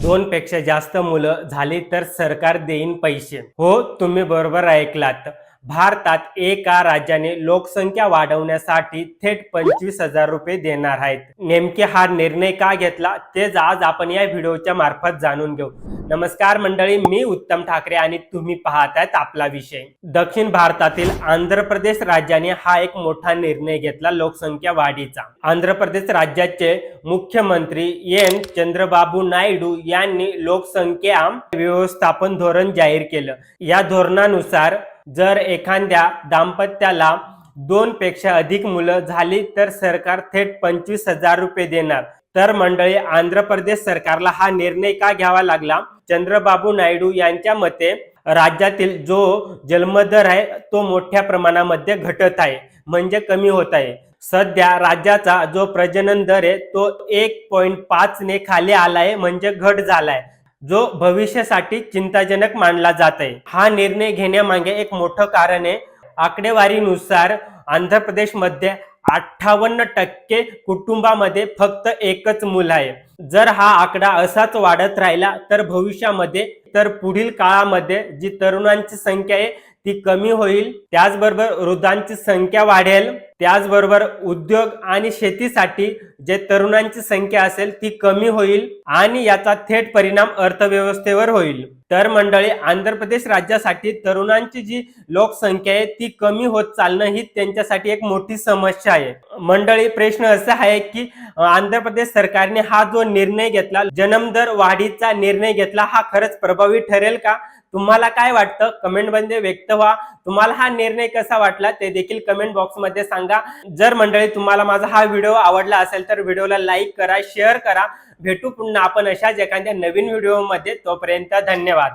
2 पेक्षा जास्त मुलं झाली तर सरकार देईन पैसे. हो, तुम्ही बरोबर ऐकलात. भारतात एका राज्याने लोकसंख्या वाढवण्यासाठी थेट 25,000 रुपये देणार आहेत. नेमके हा निर्णय का घेतला तेच आज आपण या व्हिडिओच्या मार्फत जाणून घेऊ. नमस्कार मंडळी, मी उत्तम ठाकरे आणि तुम्ही पाहतायत आपला विषय. दक्षिण भारतातील आंध्र प्रदेश राज्याने हा एक मोठा निर्णय घेतला लोकसंख्या वाढीचा. आंध्र प्रदेश राज्याचे मुख्यमंत्री एन चंद्रबाबू नायडू यांनी लोकसंख्या व्यवस्थापन धोरण जाहीर केलं. या धोरणानुसार जर एखाद्या दाम्पत्याला 2 पेक्षा अधिक मुलं झाली तर सरकार थेट 25,000 रुपये देणार. तर मंडळी, आंध्र प्रदेश सरकारला हा निर्णय का घ्यावा लागला? चंद्रबाबू नायडू यांच्या मते राज्यातील जो जन्मदर आहे तो मोठ्या प्रमाणामध्ये घटत आहे, म्हणजे कमी होत आहे. सध्या राज्याचा जो प्रजनन दर आहे तो 1.5 ने खाली आलाय, म्हणजे घट झालाय, जो भविष्यासाठी चिंताजनक मानला जात आहे. हा निर्णय घेण्यामागे एक मोठं कारण आहे. आकडेवारीनुसार आंध्र प्रदेशमध्ये 58% कुटुंबामध्ये फक्त एकच मुलं आहे. जर हा आकडा असाच वाढत राहिला तर भविष्यामध्ये तर पुढील काळामध्ये जी तरुणांची संख्या आहे ती कमी होईल, त्याचबरोबर वृद्धांची संख्या वाढेल, त्याचबरोबर उद्योग आणि शेतीसाठी जे तरुणांची संख्या असेल ती कमी होईल आणि याचा थेट परिणाम अर्थव्यवस्थेवर होईल. तर मंडळी, आंध्र प्रदेश राज्यासाठी तरुणांची जी लोकसंख्या आहे ती कमी होत चालणं ही त्यांच्यासाठी एक मोठी समस्या आहे. मंडळी, प्रश्न असा आहे की आंध्र प्रदेश सरकारने हा जो निर्णय घेतला, जन्मदर वाढीचा निर्णय घेतला, हा खरंच प्रभावी ठरेल का? तुम्हाला काय वाटतं? कमेंट मध्ये व्यक्त व्हा. तुम्हाला हा निर्णय कसा वाटला ते देखील कमेंट बॉक्स मध्ये सांगा. जर मंडळी तुम्हाला माझा हा व्हिडिओ आवडला असेल तर व्हिडिओला लाईक करा, शेअर करा. भेटू पुन्हा आपण अशाच एखाद्या नवीन व्हिडिओ मध्ये. तोपर्यंत धन्यवाद.